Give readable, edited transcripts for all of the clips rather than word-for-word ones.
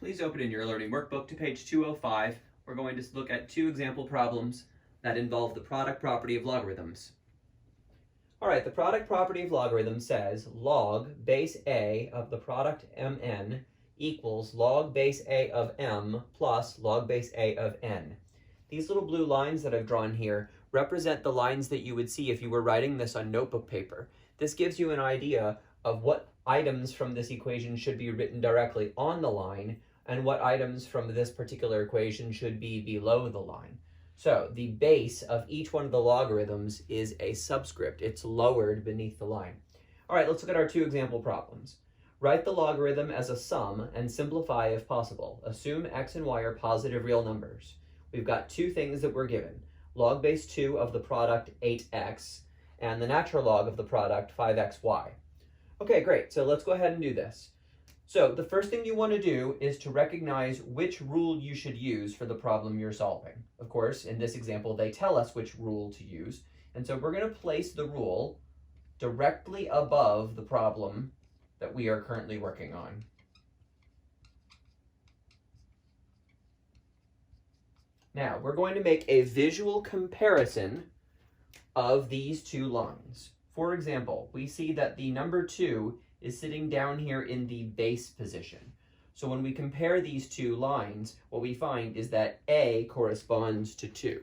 please open in your learning workbook to page 205. We're going to look at two example problems that involve the product property of logarithms. All right, the product property of logarithms says log base a of the product mn equals log base a of m plus log base a of n. These little blue lines that I've drawn here represent the lines that you would see if you were writing this on notebook paper. This gives you an idea of what items from this equation should be written directly on the line and what items from this particular equation should be below the line. So the base of each one of the logarithms is a subscript. It's lowered beneath the line. All right, let's look at our two example problems. Write the logarithm as a sum and simplify if possible. Assume x and y are positive real numbers. We've got two things that we're given. Log base 2 of the product 8x and the natural log of the product 5xy. Okay, great. So let's go ahead and do this. So the first thing you want to do is to recognize which rule you should use for the problem you're solving. Of course, in this example, they tell us which rule to use. And so we're going to place the rule directly above the problem that we are currently working on. Now, we're going to make a visual comparison of these two lines. For example, we see that the number 2 is sitting down here in the base position. So when we compare these two lines, what we find is that A corresponds to 2.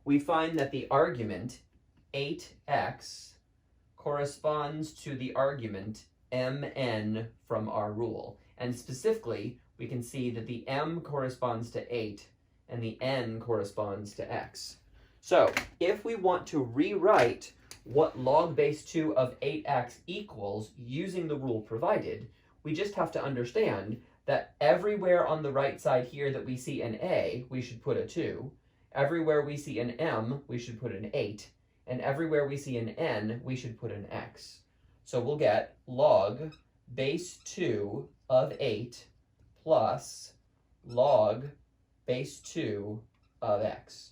We find that the argument 8x corresponds to the argument mn from our rule. And specifically, we can see that the m corresponds to 8 and the n corresponds to x. So if we want to rewrite what log base 2 of 8x equals using the rule provided, we just have to understand that everywhere on the right side here that we see an a, we should put a 2. Everywhere we see an m, we should put an 8. And everywhere we see an n, we should put an x. So we'll get log base 2 of 8 plus log base 2 of x.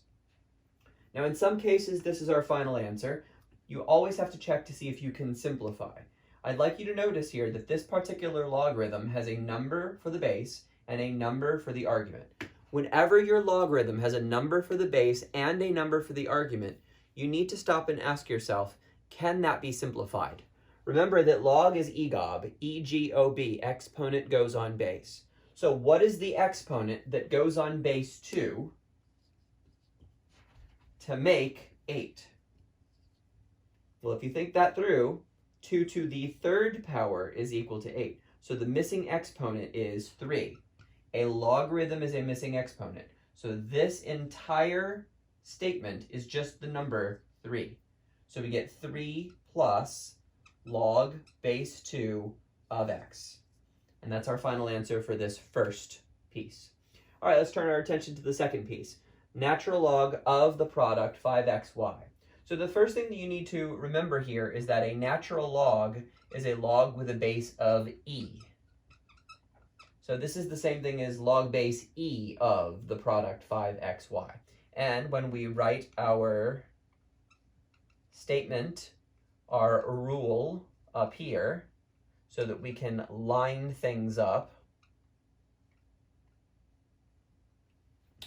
Now in some cases, this is our final answer. You always have to check to see if you can simplify. I'd like you to notice here that this particular logarithm has a number for the base and a number for the argument. Whenever your logarithm has a number for the base and a number for the argument, you need to stop and ask yourself, can that be simplified? Remember that log is EGOB, E-G-O-B, exponent goes on base. So what is the exponent that goes on base 2 to make 8? Well, if you think that through, 2 to the third power is equal to 8. So the missing exponent is 3. A logarithm is a missing exponent. So this entire statement is just the number 3. So we get 3 plus log base 2 of x. And that's our final answer for this first piece. All right, let's turn our attention to the second piece. Natural log of the product 5xy. So the first thing that you need to remember here is that a natural log is a log with a base of e. So this is the same thing as log base e of the product 5xy. And when we write our statement, our rule up here, so that we can line things up,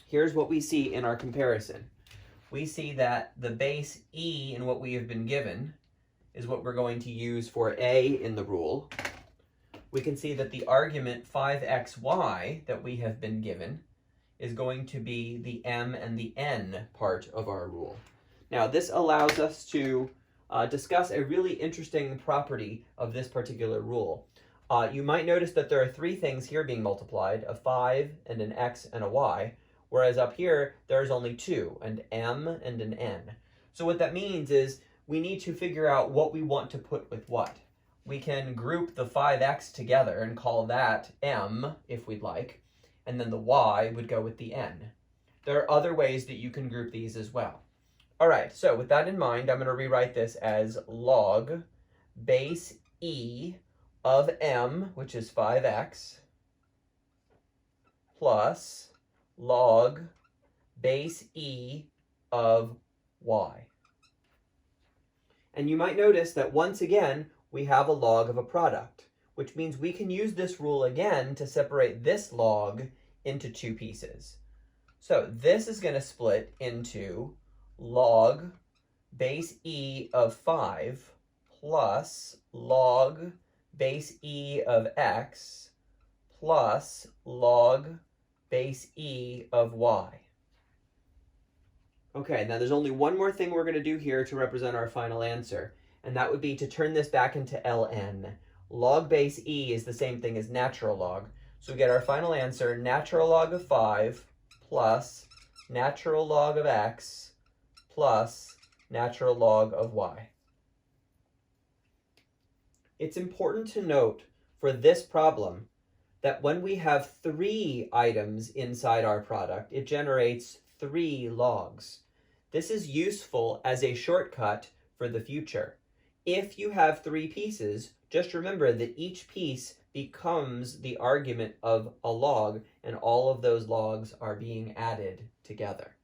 here's what we see in our comparison. We see that the base e in what we have been given is what we're going to use for a in the rule. We can see that the argument 5xy that we have been given is going to be the m and the n part of our rule. Now this allows us to discuss a really interesting property of this particular rule. You might notice that there are 3 things here being multiplied, a 5 and an x and a y, whereas up here, there's only 2, an m and an n. So what that means is we need to figure out what we want to put with what. We can group the 5x together and call that m, if we'd like, and then the y would go with the n. There are other ways that you can group these as well. All right, so with that in mind, I'm going to rewrite this as log base e of m, which is 5x, plus log base e of y. And you might notice that once again, we have a log of a product. which means we can use this rule again to separate this log into two pieces. So this is going to split into log base e of 5 plus log base e of x plus log base e of y. Okay, now there's only one more thing we're going to do here to represent our final answer, and that would be to turn this back into ln. Log base e is the same thing as natural log, so we get our final answer, natural log of 5 plus natural log of x plus natural log of y. It's important to note for this problem that when we have 3 items inside our product, it generates 3 logs. This is useful as a shortcut for the future. If you have 3 pieces, just remember that each piece becomes the argument of a log, and all of those logs are being added together.